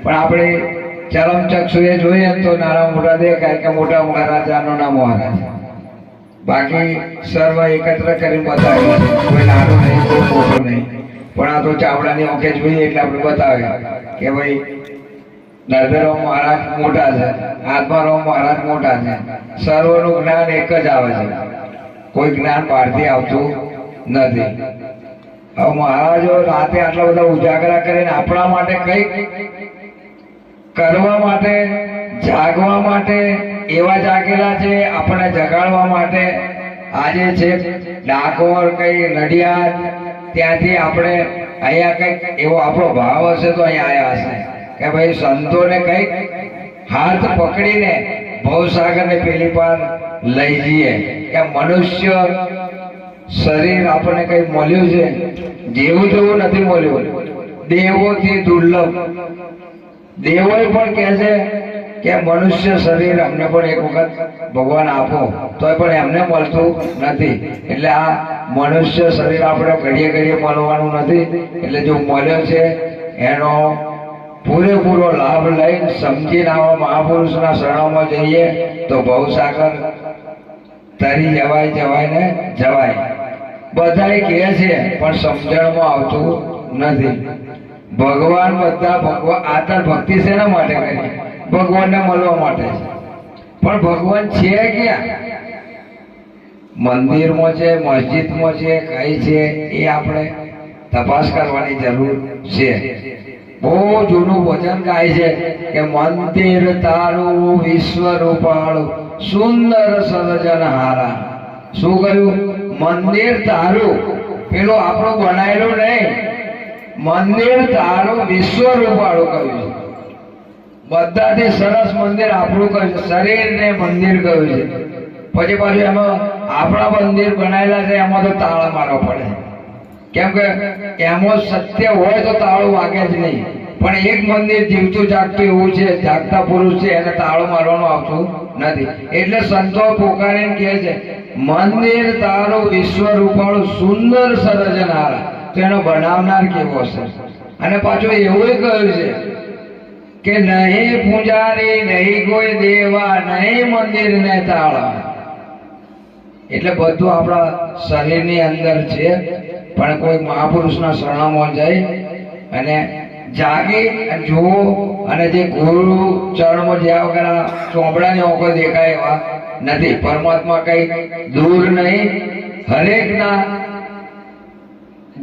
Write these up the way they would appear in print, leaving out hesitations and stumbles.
પણ આપણે ચરમ ચક્ષુએ જોઈએ તો નાના મોટા દેખાય કે મોટા મહારાજાનો નામ મહારાજ, બાકી સર્વ એકત્ર કરી બતાવે, કોઈ નાનું નહીં કોઈ મોટું નહીં, પણ આ તો ચાવડાની ઓકે જોઈએ એટલે આપણે બતાવે કે ભાઈ નરભેરામ મહારાજ મોટા છે, આત્મારામ મહારાજ મોટા છે. સર્વનું જ્ઞાન એક જ આવે છે, કોઈ જ્ઞાન બહારથી આવતું નથી. હવે મહારાજો રાતે આટલા બધા ઉજાગરા કરીને આપણા માટે કંઈક કરવા માટે, જાગવા માટે એવા જાગેલા છે, આપણને જગાડવા માટે. આજે છે ડાકોર કઈ નડિયાદ, ત્યાંથી આપણે અહીંયા કંઈક એવો આપણો ભાવ હશે તો અહીંયા આવ્યા હશે કે ભાઈ સંતોને કંઈક હાથ પકડીને ભવસાગરને પેલી પાર લઈ જઈએ. કે મનુષ્ય શરીર આપણને કંઈક મળ્યું છે, જેવું તેવું નથી મળ્યું, દેવોથી દુર્લભ. દેવો પણ કહે છે કે મનુષ્ય શરીર અમને પણ એક વખત ભગવાન આપો, તો પણ એમને મળતું નથી. એટલે આ મનુષ્ય શરીર આપણે ઘડીએ ઘડીએ મળવાનું નથી. એટલે જો મળ્યો છે એનો પૂરેપૂરો લાભ લઈને સમજીને આવા મહાપુરુષના શરણોમાં જઈએ તો ભવસાગર તરી જવાય ને જવાય. બધા કહે છે પણ સમજણમાં આવતું નથી. ભગવાન બધા ભગવાન આતર ભક્તિ શેના માટે કરી? ભગવાનને મળવા માટે. પણ ભગવાન છે ક્યાં? મંદિરમાં છે, મસ્જિદમાં છે, કઈ છે એ આપણે તપાસ કરવાની જરૂર છે. બહુ જૂનું વચન ગાય છે કે મંદિર તારું વિશ્વ રૂપાળું સુંદર સર્જનહારા. શું કહ્યું? મંદિર તારું, પેલું આપણું બનાયેલું નહીં, મંદિર તારું વિશ્વ રૂપાળું કહ્યું છે. બધાથી સરસ મંદિર આપણું કહ્યું છે, શરીરને મંદિર કહ્યું છે. પછી પાછું એમાં આપણા મંદિર બનાવેલા છે એમાં તો તાળા મારવા પડે, કેમ કે એમાં સત્ય હોય તો તાળું વાગે જ નહીં. પણ એક મંદિર જીવતું જાગતું એવું છે, જાગતા પુરુષ છે, એને તાળું મારવાનું આવતું નથી. એટલે સંતો પોકારીને કહે છે મંદિર તારું વિશ્વ રૂપાળું સુંદર સર્જનહારા. તો એનો બનાવનાર કેવો છે? અને પાછું એવું કહ્યું છે કે નહીં પૂજારી, નહીં કોઈ દેવા, નહીં મંદિર ને તાળા. એટલે બધું આપણા શરીરની અંદર છે. પણ કોઈ મહાપુરુષના શરણમાં જઈ અને જાગી જુઓ, અને જે ગુરુ ચરણમાં જ્યાં વગર ચોપડાની ઓંખો દેખાય એવા નથી. પરમાત્મા કઈ દૂર નહીં, હરેકના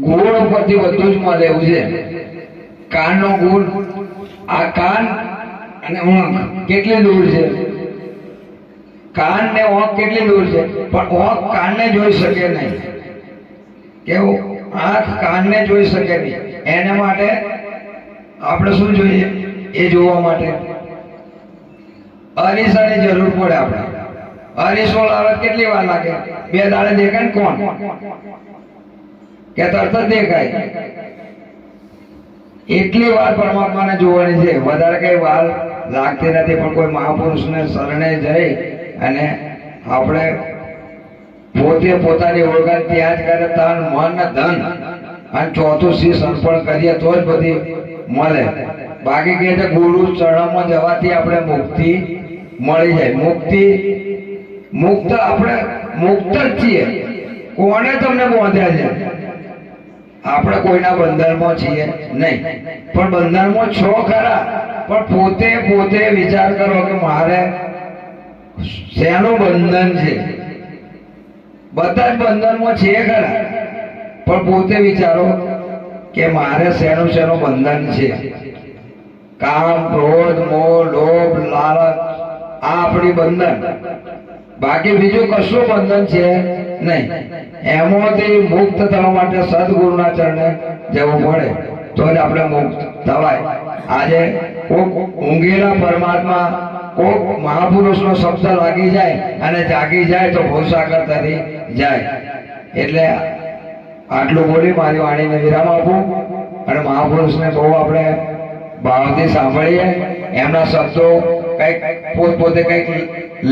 ગુણ ઉપરથી બધું જ મળે એવું છે. કાનનો ગુણ, આ કાન અને ઊંઘ કેટલી દૂર છે? કાન ને ઊંઘ કેટલી દૂર છે? પણ ઊંઘ કાનને જોઈ શકે નહીં. કેવું? આંખ કાનને જોઈ શકે નહીં. એના માટે આપણે શું જોઈએ? એ જોવા માટે અરીસાની જરૂર પડે. આપણે અરીસો લાવત કેટલી વાર લાગે? 2 દાડે દેખાય ને કોણ? કે તરત જ દેખાય? એટલી વાર પરમાત્માને જોવાની છે, વધારે કઈ વાર લાગતી નથી. પણ કોઈ મહાપુરુષને શરણે જઈ અને આપણે પોતે પોતાની ઓળખાણ ત્યાં જ કરે, તન મન ધન અને ચોથું શીશ અર્પણ કરીએ તો જ બધી મળે. બાકી કે છે ગુરુ ચરણમાં જવાથી આપણે મુક્તિ મળી જાય. મુક્ત આપણે મુક્ત જ છીએ. કોને તમને બાંધ્યા છે? આપણે કોઈના બંધનમાં છીએ નહીં, પણ બંધનમાં છો ખરા. પણ પોતે વિચાર કરો કે મારે શેનું બંધન છે? બધા જ બંધનમાં છીએ ખરા, પણ પોતે વિચારો કે મારે શેનું બંધન છે? કામ, ક્રોધ, મોહ, લોભ, લાલચ, આ આપણી બંધન. બાકી બીજું કશું બંધન છે નહીં. એમાંથી મુક્ત થવા માટે સદગુરુના ચરણે જવું પડે તો જ આપણે મુક્ત થવાય. આજે કોક ઊંઘેલા પરમાત્મા, કોક મહાપુરુષનો શબ્દ લાગી જાય અને જાગી જાય તો ભવસાગર તરી જાય. એટલે આટલું બોલી મારી વાણીને વિરામ આપું અને મહાપુરુષને બહુ આપણે ભાવથી સાંભળીએ. એમના શબ્દો કંઈક પોતે કંઈક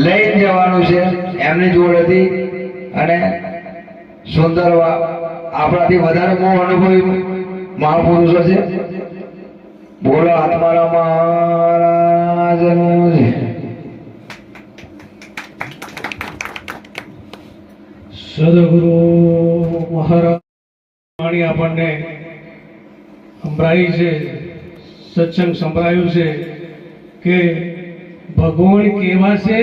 લઈને જવાનું છે એમની જોડેથી. અને સુંદર આપણાથી વધારે બહુ અનુભવી મહાપુરુષો છે. બોલો આત્મારામ મહારાજનું જય. સદગુરુ મહારાજ વાણી આપણને સંભળાઈ છે, સત્સંગ સંભળાયું છે કે ભગવાન કેવા છે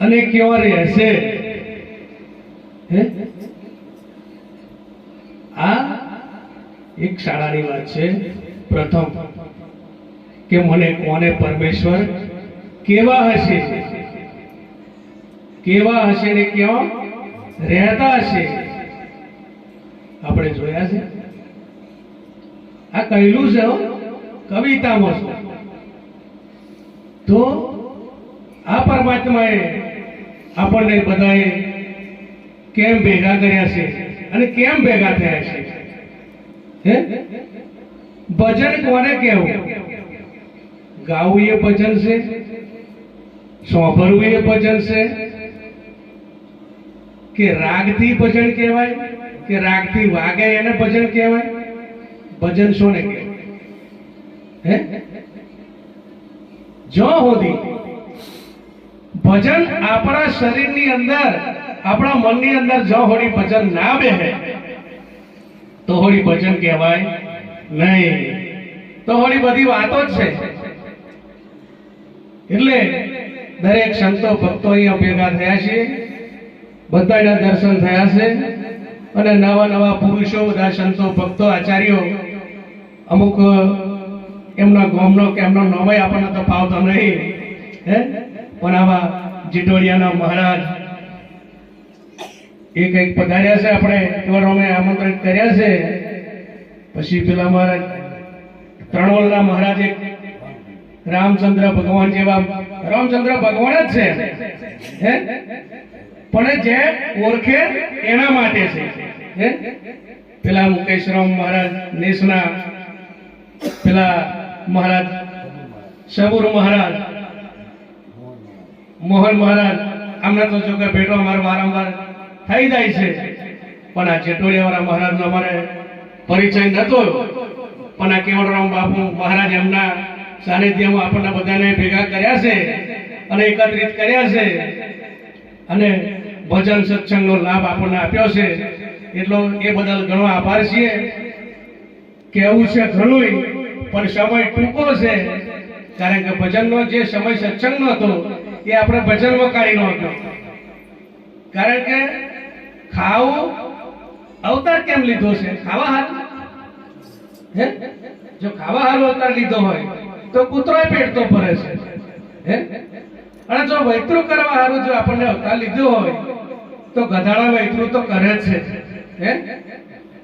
અને કેવા રહેશે. હે, આ એક શાળાની વાત છે. પ્રથમ કે મને કોને પરમેશ્વર કેવા હશે, કેવા હશે ને કેવા રહેતા હશે આપણે જોયા છે. આ કહેલું છે હો, કવિતામાં છે. તો આ પરમાત્માએ આપણને બધાએ કેમ ભેગા કર્યા છે અને કેમ ભેગા થયા છે. હે, ભજન કોને કહેવું? ગાવું એ ભજન છે, સાંભળવું એ ભજન છે, કે રાગથી ભજન કહેવાય, કે રાગથી વાગે એને ભજન કહેવાય? ભજન શોને કહેવાય? હે, જો સુધી ભજન આપણા શરીરની અંદર, આપણા મનની અંદર જો હોડી ભજન ના બેહે તો હોડી ભજન કહેવાય નહીં. તો હોડી બધી વાતો જ છે. એટલે દરેક સંતો ભક્તો અહીંયા ભેગા થયા છે, બધાના દર્શન થયા છે અને નવા નવા પુરુષો, બધા સંતો ભક્તો આચાર્યો, અમુક એમના ગામનો કે એમનો નામય આપણને તો ફાવતો નહીં. હે, પણ આવા જીટોડિયાના મહારાજ એ કંઈક પધાર્યા છે, આપણે અમે આમંત્રિત કર્યા છે. પછી પેલા મહારાજ ત્રણોલના મહારાજ એક રામચંદ્ર ભગવાન જેવા, રામચંદ્ર ભગવાન જ છે. હે, પણ જે ઓળખે એના માટે છે. હે, પેલા મુકેશરામ મહારાજ નેસના, પેલા મહારાજ સબુર મહારાજ, મોહન મહારાજ, આમને તો જો કે ભેટો અમારે વારંવાર થઈ જાય છે. પણ આ જેટોડિયા વાળા મહારાજનો અમારે પરિચય નતો. પણ આ કેવળરામ બાપુ મહારાજ એમના સાનિધ્યમાં આપણને બધાને ભેગા કર્યા છે અને એકત્રિત કર્યા છે અને ભજન સત્સંગનો લાભ આપણને આપ્યો છે. એટલો એ બદલ ઘણો આભાર છીએ. કહેવું છે ઘણું, પણ સમય ટૂંકો છે. કારણ કે ભજનનો જે સમય સત્સંગનો હતો એ આપણે ભજનમાં કાઢી નાખ્યો. કારણ કે ખાવું અવતાર કેમ લીધો છે? ખાવા હારું. હે, જો ખાવા હારું અવતાર લીધો હોય તો કૂતરોય પેટતો ફરે છે. હે, અને જો વૈતરું કરવા હારું જો આપણને અવતાર લીધો હોય તો ગધાડા વૈતરું તો કરે જ છે. હે,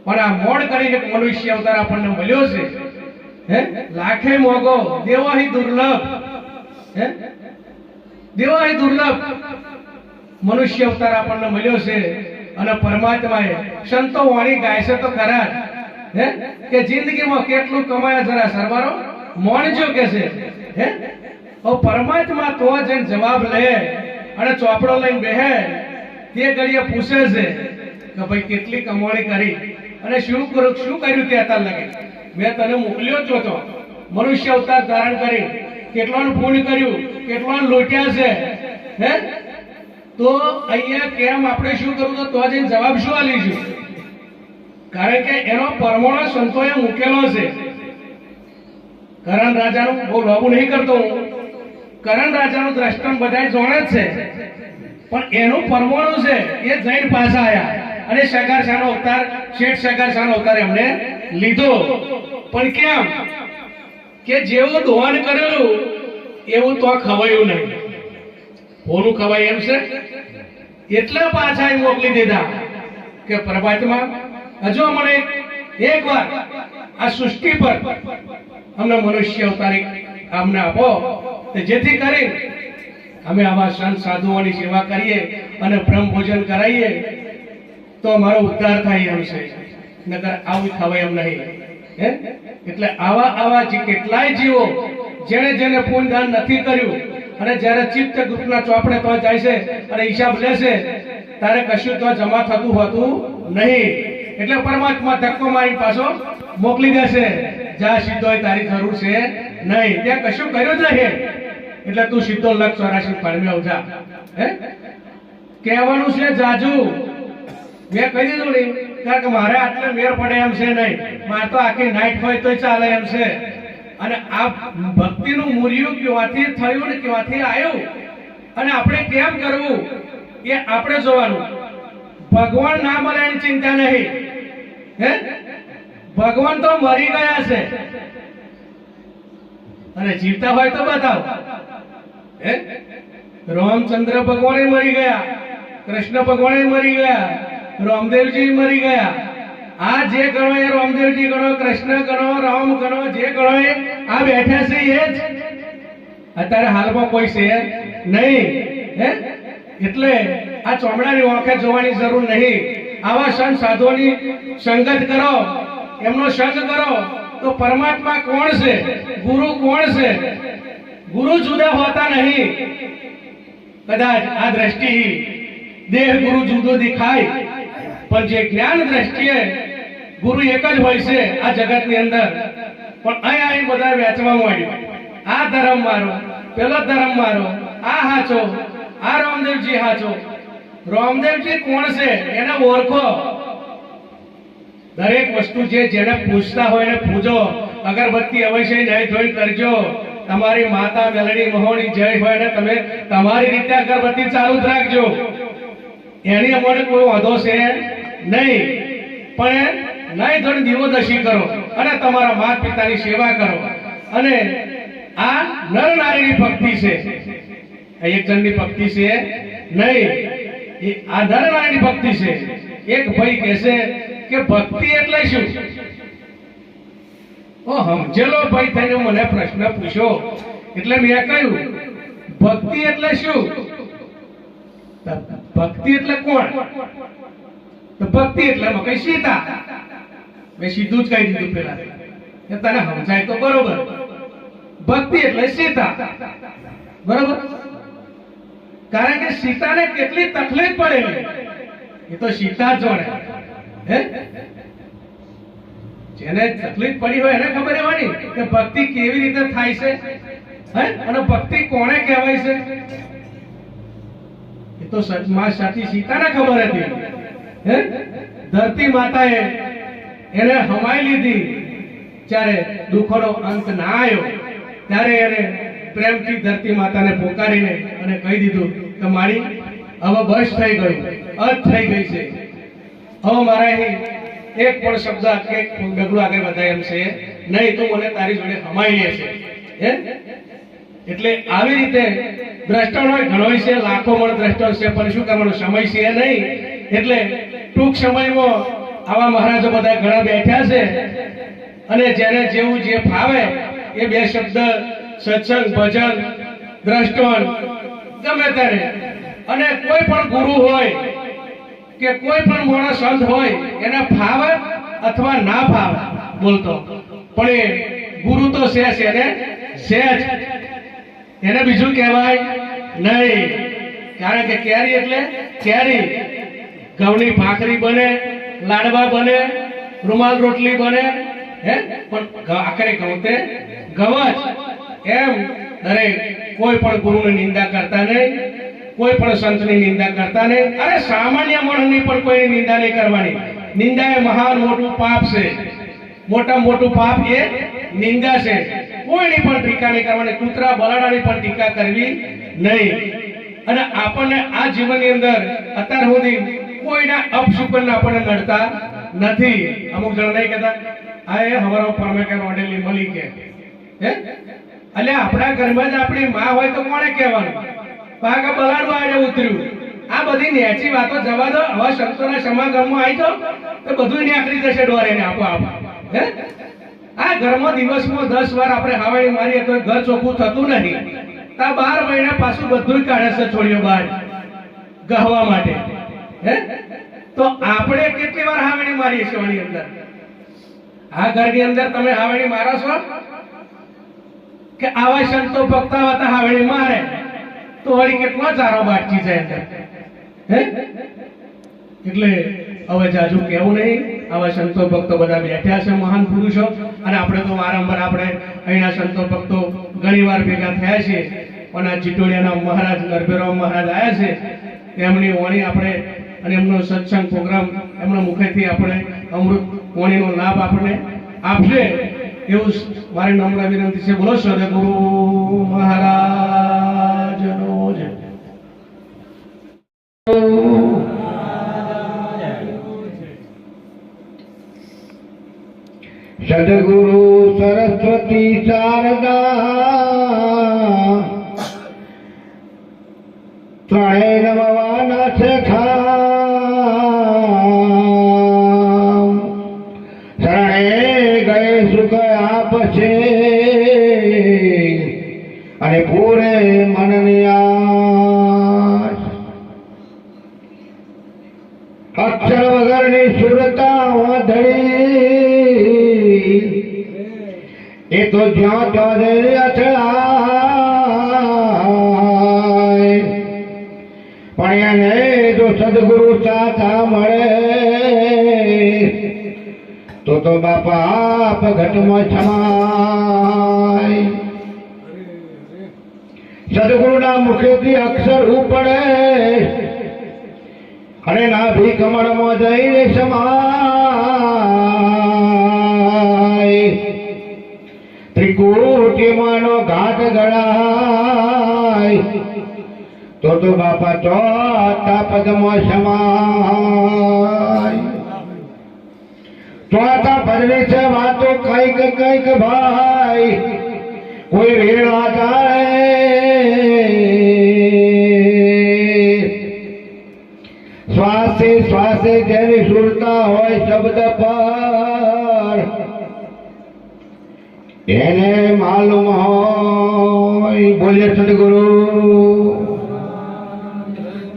પણ આ મોડ કરીને મનુષ્ય અવતાર આપણને મળ્યો છે. હે, લાખે મોગો દેવાહી દુર્લભ. હે, દેવાહી દુર્લભ મનુષ્ય અવતાર આપણને મળ્યો છે. અને પરમાત્માએ સંતો વાણી ગાય છે તો ખરા જ. હે, કે જિંદગીમાં કેટલું કમાયા જરા સરવારો મોણજો કે છે. હે, પરમાત્મા તો જઈને જવાબ લે અને ચોપડો લઈને બેહે તે ઘડીએ પૂછે છે કે ભાઈ કેટલી કમાણી કરી અને શું કર્યું તે અત્યારે લગે. મેં તને મોકલ્યો જ હતો મનુષ્ય અવતાર ધારણ કરી, કેટલાનું પુણ્ય કર્યું, કેટલાનું લૂંટ્યા છે. હે, તો અહીંયા કેમ આપણે શું કરવું? તો જઈને જવાબ શું આલીશું? કારણ કે એનો પરમાણુ સંતોએ મૂકેલો છે. કરણ રાજાનું બહુ લાગુ નહીં કરતો હું, કરણ રાજાનું દ્રષ્ટાંત બધા જાણે જ છે, પણ એનું પરમાણુ છે એ જૈન પાછા આયા અને સગારસાનો અવતાર, શેઠ સગારસાનો અવતાર એમને લીધો. પણ કેમ કે જેવું દોહન કરેલું એવું તો ખવાયું નહીં. ઓનું ખવાય એમ છે એટલે પાછા એ મોકલી દીધા કે પરમાત્મા હજુ અમને એક વાર આ સૃષ્ટિ પર અમને મનુષ્ય અવતારી અમને આપો, જેથી કરી અમે આવા સંત સાધુઓની સેવા કરીએ અને બ્રહ્મ ભોજન કરાવીએ તો અમારો ઉદ્ધાર થાય એમ છે. નકર આવું ખવાય એમ નહીં. હે, એટલે આવા જે કેટલાય જીવો જેને પુણ્યદાન નથી કર્યું અને જ્યારે ચિત્ત ગ્રુપના ચોપડે તો જાય છે અને હિસાબ લેશે ત્યારે કશું તો જમા થતું હોતું નહીં. એટલે પરમાત્મા ધક્કો મારી પાછો મોકલી દેશે જા સીધો તારી જરૂર છે નહીં, ત્યાં કશું કર્યું જ નહીં, એટલે તું સીધો લક્ષ 84 પાડ્યો જા. હે કહેવાનું છે જાજુ, મેં કહી દીધું નહીં, કારણ કે મારે આટલે મેર પડે એમ છે નહીં, મારે તો આખી નાઈટ હોય તોય ચાલે એમ છે. અને આ ભક્તિનું મૂલ્ય ક્યાંથી થયું ને ક્યાંથી આવ્યું અને આપણે કેમ કરવું એ આપણે જોવાનું. ભગવાન ના મળે એની ચિંતા નહીં. હે ભગવાન તો મરી ગયા છે અને જીવતા હોય તો બતાવો. હે રામચંદ્ર ભગવાન મરી ગયા, કૃષ્ણ ભગવાન મરી ગયા, રામદેવજી મરી ગયા. આ જે ગણો એ રામદેવજી ગણો, કૃષ્ણ ગણો, રામ ગણો, જે ગણો એ આ બેઠા છે એ જ. અત્યારે હાલમાં કોઈ છે નહીં. હે એટલે આ ચોમડાની આંખે જોવાની જરૂર નહીં. આવા સંત સાધુઓની સંગત કરો, એમનો સંગ કરો તો પરમાત્મા કોણ છે, ગુરુ કોણ છે. ગુરુ જુદા હોતા નહીં. કદાચ આ દ્રષ્ટિ દેહ ગુરુ જુદો દેખાય, પણ જે જ્ઞાન દ્રષ્ટિએ ગુરુ એક જ હોય છે આ જગતની અંદર. પણ અહીં બધા વેચવા માંડ્યું, આ ધર્મ મારો, પેલો ધર્મ મારો, આ હાચો, આ રામદેવજી હાચો. રામદેવજી કોણ છે એને ઓળખો. દરેક વસ્તુ જેને પૂછતા હોય એને પૂજો. અગરબત્તી અવશ્ય નહીં ધોઈ કરજો. તમારી માતા મેલડી મહોની જય હોય ને તમે તમારી રીતે અગરબત્તી ચાલુ જ રાખજો. એની અમને કોઈ વાંધો છે નહીં, પણ નહીં ધોઈ દીવોદશી કરો અને તમારા માતા પિતાની સેવા કરો. અને આ નર નારીની ભક્તિ છે, એક જણની ભક્તિ છે નહીં. આ નર નારીની ભક્તિ છે. એક ભાઈ કહેશે કે ભક્તિ એટલે શું? ઓ સમજેલો ભાઈ થઈને મને પ્રશ્ન પૂછ્યો એટલે મેં કહ્યું ભક્તિ એટલે શું? ભક્તિ એટલે કોણ? તો ભક્તિ એટલે કઈ સીતા. મેં સીધું જ કહી દીધું પેલા, તને સમજાય તો બરોબર. ભક્તિ એટલે સીતા, બરોબર. કારણ કે સીતાને કેટલી તકલીફ પડેલી એ તો સીતા જ જોડે. હે જેને તકલીફ પડી હોય એને ખબર હોવાની કે ભક્તિ કેવી રીતે થાય છે. હે અને ભક્તિ કોને કહેવાય છે એ તો માં સાચી સીતાને ખબર હતી. હે ધરતી માતાએ એને હમાઈ લીધી. જ્યારે દુઃખોનો અંત ના આવ્યો ત્યારે એને પ્રેમથી ધરતી માતાને પોકારીને અને કહી દીધું કે મારી હવે બસ થઈ ગયું, અર્થ થઈ ગઈ છે. હવે મારે અહીં એક પણ શબ્દ કે ડગલું આગળ વધાય એમ છે નહીં. તું મને તારી જોડે હમાઈ લે છે. હે એટલે આવી રીતે દ્રષ્ટાંત ઘણો છે, લાખો મણ દ્રષ્ટાંત છે, પણ શું કરવાનો સમય છે નહીં. એટલે ટૂંક સમયમાં આવા મહારાજો બધા ઘણા બેઠા છે અને જેને જેવું જે ફાવે એ બે શબ્દ સત્સંગ, ભજન, દ્રષ્ટાંત ગમે ત્યારે. અને કોઈ પણ ગુરુ હોય કે કોઈ પણ માણસ સંત હોય એને ફાવે અથવા ના ફાવે બોલતો, પણ એ ગુરુ તો છે એને છે જ. એને બીજું કહેવાય નહીં. કારણ કે કેરી એટલે કેરી. ઘઉંની ભાખરી બને, લાડવા બને, રૂમાલ રોટલી બને, હે પણ આખરે ઘઉં તે ઘઉં જ. એમ દરેક કોઈ પણ ગુરુની નિંદા કરતા નહીં, કોઈ પણ સંતની નિંદા કરતા નહીં. અરે સામાન્ય માણસની પણ કોઈની નિંદા નહીં કરવાની. નિંદા એ મહાન મોટું પાપ છે. મોટા મોટું પાપ એ નિંદા છે. કોઈની પણ ટીકા નહીં કરવાની. કૂતરા બલાડાની પણ ટીકા કરવી નહીં. અને આપણને આ જીવનની અંદર અત્યાર સુધી કોઈના અપશુકન આપણને નડતા નથી. અમુક જણ નહીં કહેતા આ એ હવારો પરમે કે રોડેલી મળી કે. હે એટલે આપણા ઘરમાં જ આપણી માં હોય તો કોણે કહેવાનું? પાકા બલાડવા આડે ઉતર્યું. આ બધી નેચી વાતો જવા દો. હવે સંતોના સમાગમમાં આવી તો બધું નીકળી જશે ડોરે ને આપો આપ. હે આ ઘરમાં દિવસમાં 10 વાર આપણે હાવણી મારીએ તો ઘર ચોખ્ખું થતું નથી. તા 12 મહિના પાછું બધું કાઢે છે છોડીઓ બહાર ગહવા માટે. હે તો આપણે કેટલી વાર હાવણી મારીએ છીએ આની અંદર? આ ઘરની અંદર તમે હાવણી મારો છો કે આવા સંતો ભક્તા હતા હાવણી મારે તો વળી કેટલો ચારો બાકી જાય અંદર. હે એટલે હવે જાજુ કેવું નહીં. આવા સંતો ભક્તો બધા બેઠ્યા છે, મહાન પુરુષો. અને આપણે તો વારંવાર આપણે અહીંના સંતો ભક્તો ઘણીવાર ભેગા થયા છે, પણ આ ચિટોડિયાના મહારાજ ગરભેરામ મહારાજ આવ્યા છે, એમની વાણી આપણે અને એમનો સત્સંગ પ્રોગ્રામ એમના મુખેથી આપણે અમૃત વાણીનો લાભ આપણને આપશે એવું મારી નમ્ર વિનંતી છે. બોલો સદગુરુ મહારાજનો જય. સદગુરુ સરસ્વતી શારદા ત્રણેય નમવાના છે ખામ, શરણે ગયે સુખ આપશે અને પૂરે મનની આશ. અક્ષર વગરની સુરતા વાંધળી એ તો જ્યાં ત્યાં અથડાય, પણ એને જો સદગુરુ સાથા મળે તો બાપા આપ ઘટમાં છમાય. સદગુરુના મુખેથી અક્ષર ઉપડે અને નાભી કમળમાં જઈને સમાય. ત્રિકુટીમાંનો ઘાટ ગળાય તો બાપા ચોથા પદમાં સમાય. ચોથા પદની છે વાતો કઈક કઈક ભાઈ, કોઈ વેળા જાય શ્વાસે શ્વાસે જેની સુરતા હોય શબ્દ પર એને માલુમ હોય. બોલીએ સદગુરુ.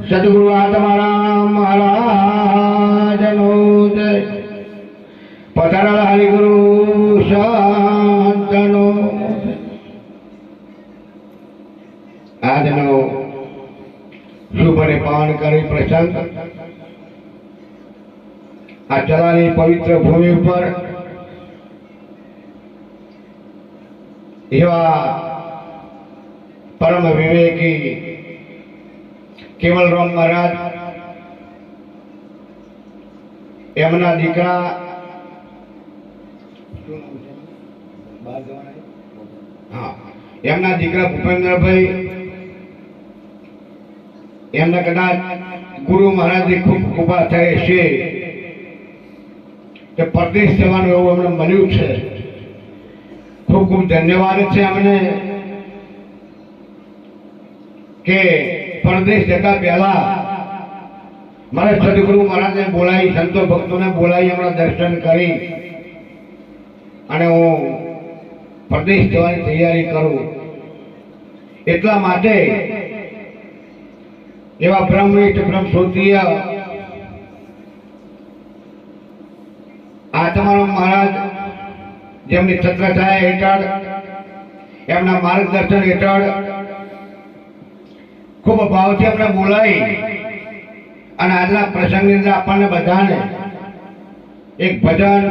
સદગુરુ આત્મારામ મહારાજનો જય. પધારેલા હરિગુરુ શાંતનો આજનો શુભ અને પાવનકારી પ્રસંગ આ ચલાની પવિત્ર ભૂમિ ઉપર એવા પરમ વિવેકી કેવલરામ મહારાજ, એમના દીકરા એમના દીકરા ભૂપેન્દ્રભાઈ, એમને કદાચ ગુરુ મહારાજની ખૂબ કૃપા થઈ છે કે પરદેશ જવાનું એવું અમને મળ્યું છે. ખૂબ ખૂબ ધન્યવાદ છે અમને કે પરદેશ જતા પહેલા મારે સદગુરુ મહારાજને બોલાવી, સંતો ભક્તોને બોલાવી એમના દર્શન કરી અને હું પરદેશ જવાની તૈયારી કરું. એટલા માટે એવા બ્રહ્મનિષ્ઠ બ્રહ્મસૂત્રીય આત્મારામ મહારાજ, જેમની છત્રછાયા હેઠળ એમના માર્ગદર્શન હેઠળ ખૂબ ભાવથી અમને બોલાવી અને આજના પ્રસંગની અંદર આપણને બધાને એક ભજન,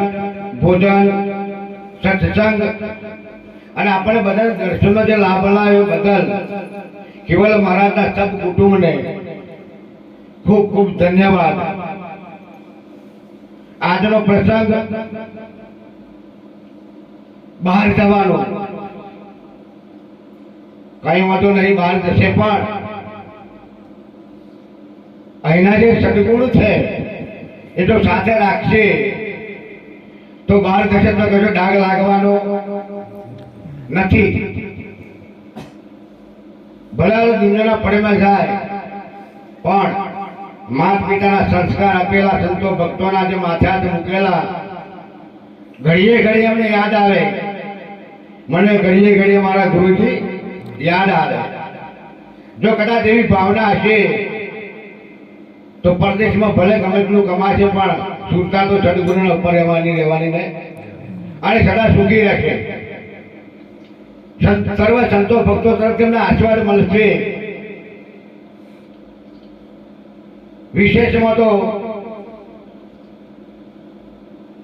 ભોજન, સત્સંગ અને આપણે બધા દર્શનનો જે લાભ લાવ્યો બદલ કેવલ મહારાજના સબ કુટુંબને ખૂબ ખૂબ ધન્યવાદ. આજનો પ્રસંગ બહાર જવાનો કઈ વાંધો નહીં, બહાર જશે, પણ અહીંના જે સદગુણ છે એ તો સાથે રાખશે તો બહાર જશે તો કશો ડાઘ લાગવાનો નથી. ભલે દુનિયાના પડેમાં જાય પણ માતા પિતાના સંસ્કાર આપેલા સંતો ભક્તોના જે માથે મૂકેલા ઘડીએ ઘડીએ અમને યાદ આવે. મને ઘડીએ ઘડીએ મારા ગુરુજી યાદ આવે. જો કદાચ એવી ભાવના હશે તો પરદેશમાં ભલે ગમે એટલું કમાશે પણ સુરતા તો સદગુરુના ઉપર રહેવાની ને અને સદા સુખી રહેશે. સર્વ સંતો ભક્તો તરફ તેમને આશીર્વાદ મળશે. વિશેષમાં તો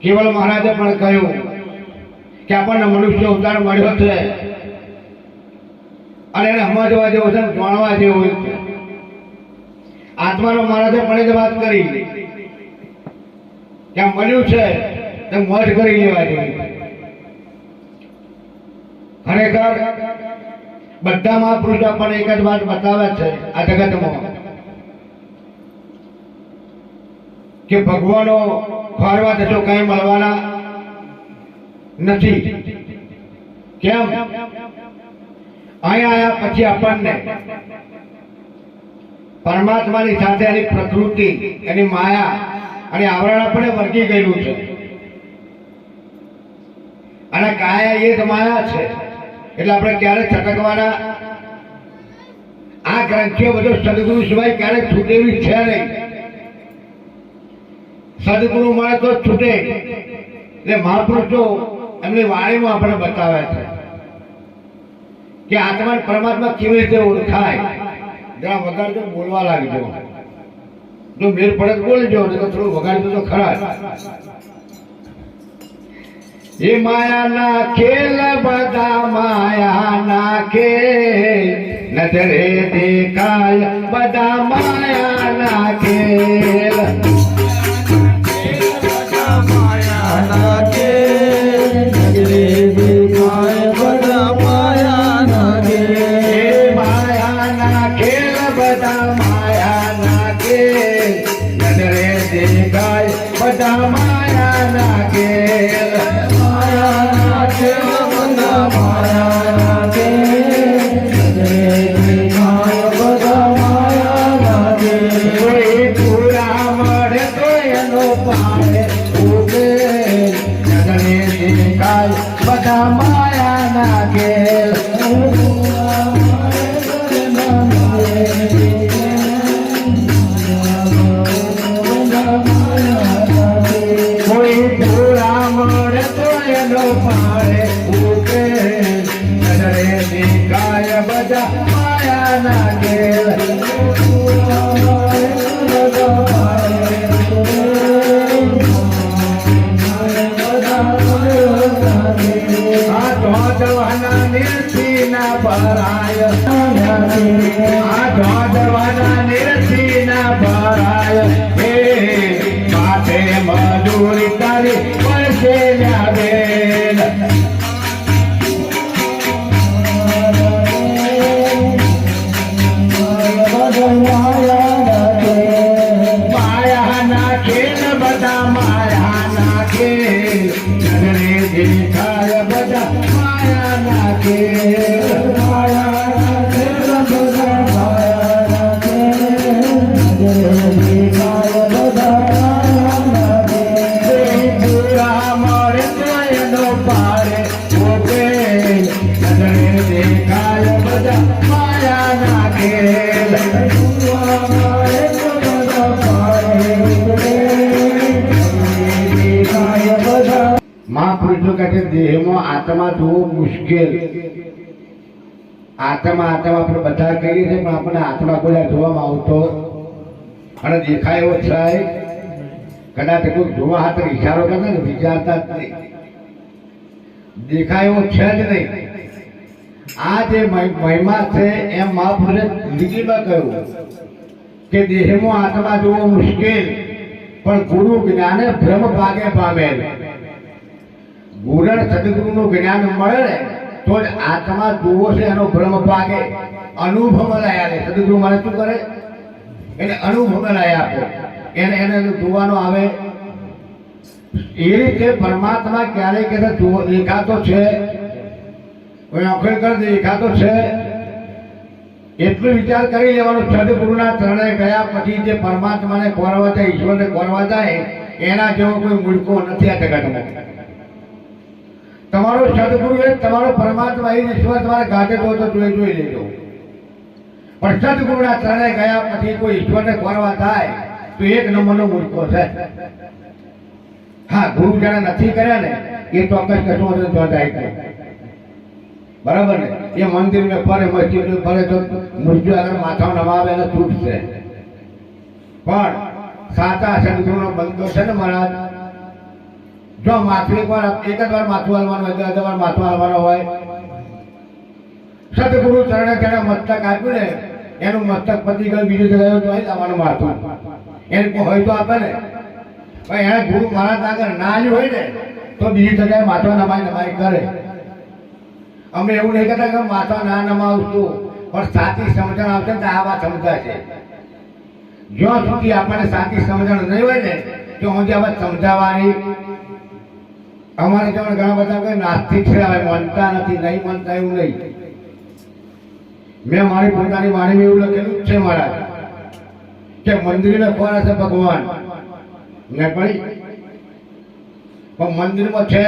કેવલ મહારાજે પણ કહ્યું કે આપણને મનુષ્ય અવતાર મળ્યો છે અને એને સમજવા જેવું છે, જાણવા જેવું છે. આત્માનો મહારાજે પણ એ જ વાત કરી કે આ મળ્યું છે તો મોજ કરી લેવા જેવી. ખરેખર બધા મહાપુરુષો આપણને એક જ વાત બતાવે છે આ જગતમાં કે ભગવાનો ખોરવા જશો કઈ મળવાના નથી. કેમ? અહીંયા આયા પછી આપણને પરમાત્માની સાથે એની પ્રકૃતિ, એની માયા અને આવરણ આપણે વર્ગી ગયેલું છે. અને કાયા એ જ માયા છે એટલે આપણે ક્યારે છટકવાના? આ ગ્રંથિઓ બધું સદગુરુ સિવાય ક્યારે છૂટેલી છે નહીં. સદગુરુ મળે તો છૂટે. એટલે મહાપુરુષો એમની વાણીમાં આપણે બતાવે છે કે આત્મા અને પરમાત્મા કેવી રીતે ઓળખાય. જરા વગાડજો, બોલવા લાગજો. જો મેળ પડે તો બોલજો, નહીં તો થોડું વગાડજો તો ખરા. એ માયાના ખેલ બધા માયાના ખેલ, નજરે દેખાય બધા માયાના ખેલ. માયાના ખેલ, નજરે દેખાય બધા માયાના ખેલ. માયાના ખેલ બધા માયાના ખેલ, નજરે દેખાય બધા માયાના ખેલ. બધા માયાના ખેલ. કોઈ પૂરા મળે તો એનો પાડે ઉકેલ. નજરે દેખાય બધા માયાના ખેલ. ધોધવાના નિરસીના ભરાય, આ ધોધવાના નિરસીના ભરાય. હે માથે મજૂરી તારી પડશે બેન. માયાના ખેલ બધા માયાના ખેલ. નજરે દેખાય બધા માયાના ખેલ. માયાના ખેલ બધા માયાના ખેલ. નજરે દેખાય બધા માયાના ખેલ. પૂરા મળે તો એનો પાડે ઉકેલ. નજરે દેખાય બધા માયાના ખેલ. મહાપુરુષો કહે છે દેહમાં આત્મા જોવો મુશ્કેલ. આત્મા આપણે બધા કહીએ છીએ પણ આપણને આત્મા કોઈ જોવામાં આવતો અને દેખાય એવો છે. કદાચ કોઈ જોવા હાથે ઈશારો કરે ને વિચારતા જ નહીં. દેખાય એવો છે જ નહીં. આ જે મહિમા છે એમ મહાપુરુષે લીટીમાં કહ્યું કે દેહમાં આત્મા જોવો મુશ્કેલ પણ ગુરુ જ્ઞાને ભ્રમ ભાગે પામેલ. ગુરણ સદગુરુનું જ્ઞાન મળે ને તો જ આત્મા જોવો છે એનો ભ્રમ ભાગે. અનુભવ લાયા લે. સદગુરુ મારે શું કરે? એને અનુભવ લાયા આપે. એને જોવાનો આવે. એ રીતે પરમાત્મા ક્યારેય કે દેખાતો છે, આંખો દેખાતો છે એટલું વિચાર કરી લેવાનો. સદગુરુના ચરણે ગયા પછી જે પરમાત્માને કોરવા જાય, ઈશ્વરને કોરવા જાય, એના જેવો કોઈ મૂળકો નથી આ જગતમાં. તમારો સદગુરુ એ તમારો પરમાત્મા એ ઈશ્વર તમારે ગાતે જો તો જોઈ લેજો. પણ સદગુરુના ચરણે ગયા પછી કોઈ ઈશ્વરને કોરવા થાય તો એક નંબરનો મૂર્ખો છે. હા, ગુરુ જેને નથી કર્યા ને એ ચોક્કસ કશું જાય. બરાબર ને? એ મંદિર ને ફરે, મસ્જિદ ને ફરે તો મૃત્યુ આગળ માથા નમાવે એને છૂટ છે. પણ સાચા સદગુરુનો બંધો છે ને મહારાજ, જો માથું એક જ વાર માથું હાલવાનું હોય, 10 વાર માથું હાલવાનું હોય. સદગુરુ ચરણે તેને મસ્તક આપ્યું ને, એનું મસ્તક પતિ ગયું, બીજું જગ્યાએ તો અહીં લાવવાનું માથું એને કોઈ હોય તો આપે ને. પણ એને ગુરુ મહારાજ આગળ ના આવ્યું હોય ને તો બીજી જગ્યાએ માથા નમાઈ કરે. અમે એવું નહીં કહેતા કે માથા ના નમાવશું, પણ સાચી સમજણ આવશે ને તો આ વાત સમજાશે. જ્યાં સુધી આપણને સાચી સમજણ નહીં હોય ને ત્યાં સુધી આ વાત સમજાવવાની. અમારે ત્યાં ઘણા બધા કોઈ નાસ્તિક છે, હવે માનતા નથી, નહીં માનતા એવું નહીં. મેં મારી પોતાની વાણીમાં એવું લખેલું જ છે મહારાજ કે મંદિરને ખોરા છે ભગવાન ને પડી, પણ મંદિરમાં છે.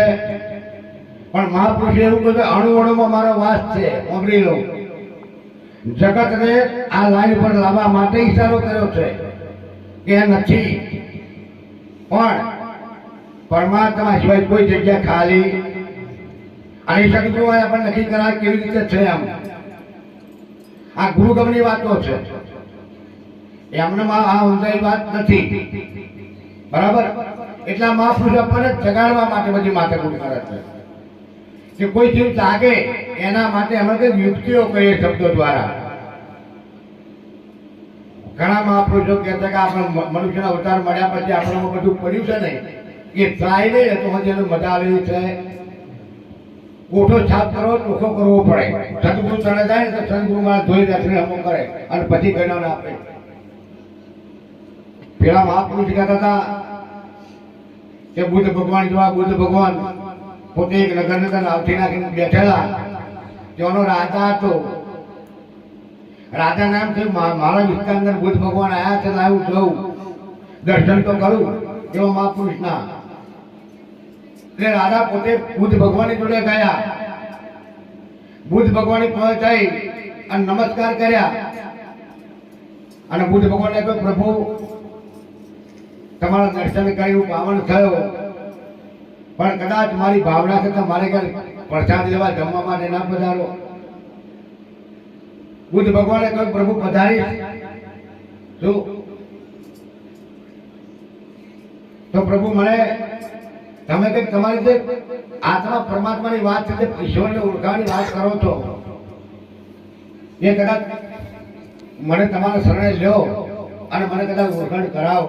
પણ મહાપુરુષે એવું કહ્યું કે અણુઅણુમાં મારો વાસ છે. સાંભળી લો, જગતને આ લાઈન પર લાવવા માટે ઈશારો કર્યો છે કે નથી, પણ પરમાત્મા સિવાય કોઈ જગ્યા ખાલી. અને સદગુરુ આપણને નક્કી કરાય કેવી રીતે છે. આમ આ ગુરુગમની વાતો છે, એમને આ ઊંધાઈ વાત નથી. બરાબર? એટલા મહાપુરુષ આપણને જગાડવા માટે બધી માથાકૂટ કરે છે કે કોઈ જીવ જાગે એના માટે અમે કંઈક યુક્તિઓ કહીએ શબ્દો દ્વારા. ઘણા મહાપુરુષો કહે છે કે આપણે મનુષ્યના અવતાર મળ્યા પછી આપણામાં બધું પડ્યું છે ને એ ટ્રાય નહીં તો હજી એનું મજા આવેલી છે. કોઠો છાપ કરવો, ચોખ્ખો કરવો પડે. સદગુરુ ચડે જાય ને તો સદગુરુ મારા ધોઈ દર્શન અમુક કરે અને પછી ગણ્યાને આપે. પેલા મહાપુરુષ કહેતા હતા કે બુદ્ધ ભગવાન જોવા, બુદ્ધ ભગવાન પોતે એક નગર આવતી નાખીને બેઠેલા. તેનો રાજા હતો. રાજા નામ છે મારા વિસ્તાર અંદર બુદ્ધ ભગવાન આવ્યા છે, લાવું જવું દર્શન તો કરું એવા મહાપુરુષના. એટલે રાજા પોતે બુદ્ધ ભગવાનની જોડે ગયા. બુદ્ધ ભગવાનની પહોંચાઈ અને નમસ્કાર કર્યા. અને બુદ્ધ ભગવાનને કહ્યું, પ્રભુ તમારા દર્શન કરી હું પાવન થયો, પણ કદાચ મારી ભાવના છે તો મારે ઘર પ્રસાદ લેવા જમવા માટે ના પધારો. બુદ્ધ ભગવાને કહ્યું, પ્રભુ પધારીશ. શું? તો પ્રભુ મને તમે કંઈક તમારી જે આત્મા પરમાત્માની વાત છે, ઈશ્વરને ઓળખાવાની વાત કરો છો, એ કદાચ મને તમારા શરણે લ્યો અને મને કદાચ ઓળખાણ કરાવો.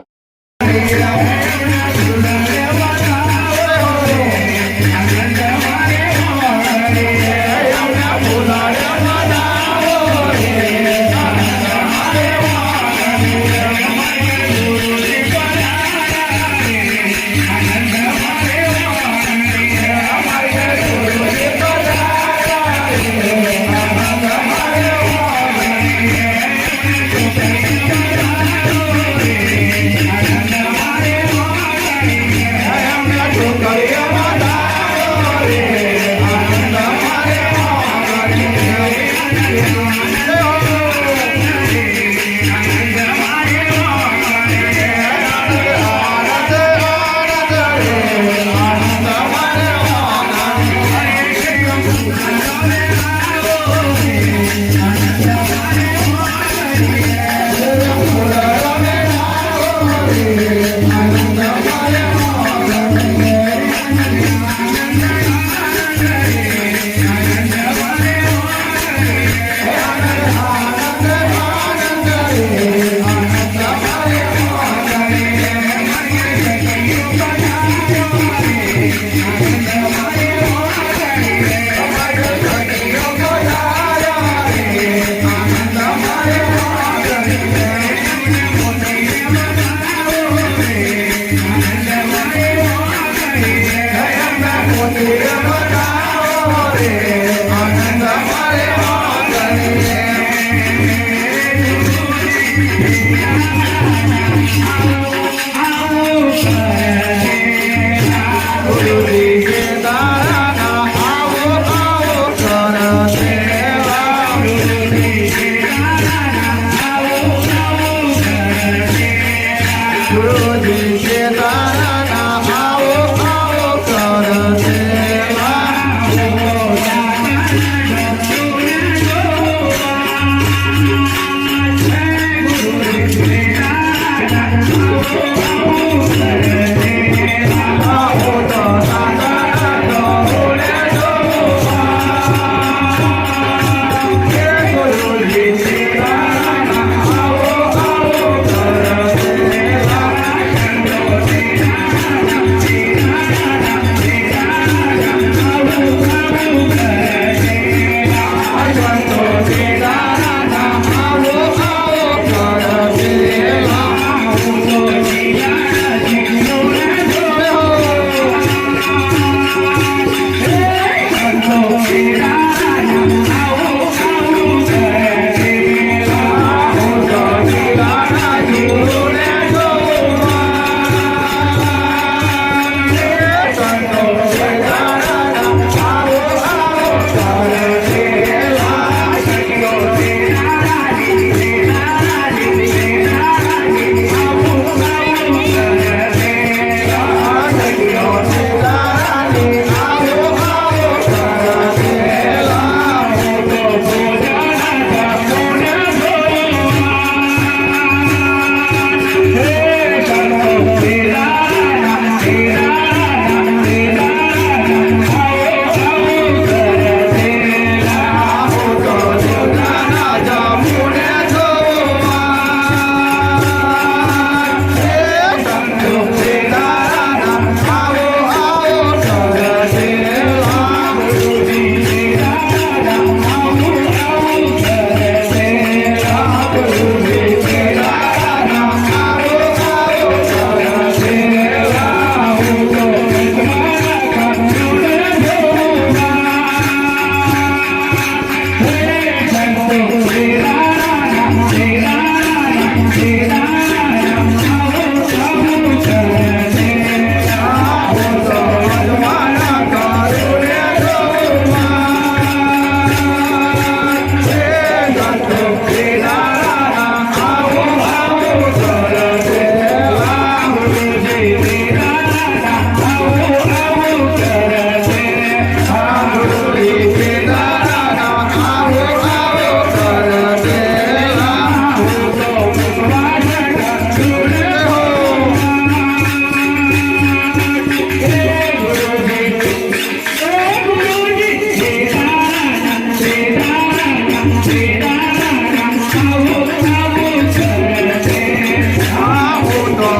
Oh,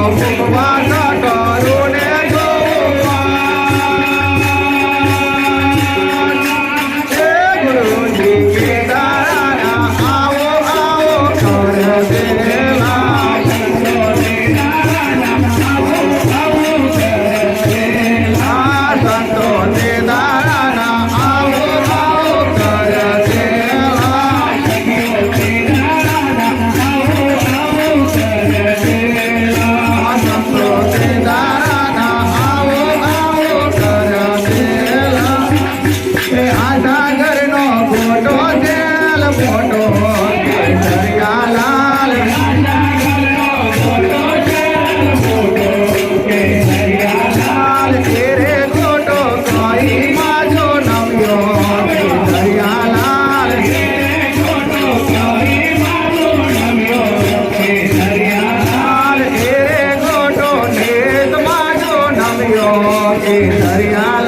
ઉપવાસ કરું ને ગુરુજી કેદારા આવો આવો કર દેલા સંતો કેદારા આવો આવો કર દેલા સંતો કેદારા આવો આવો કર દેલા આધા ઘરનો મોટો તેલ મોટો કેસરિયા લાલ લાલ તેરે ખોટો કોઈ માજો નવ્યો કેસરિયા લાલ લાલ તેરે ખોટો નેત માજો નવ્યો કેસરિયા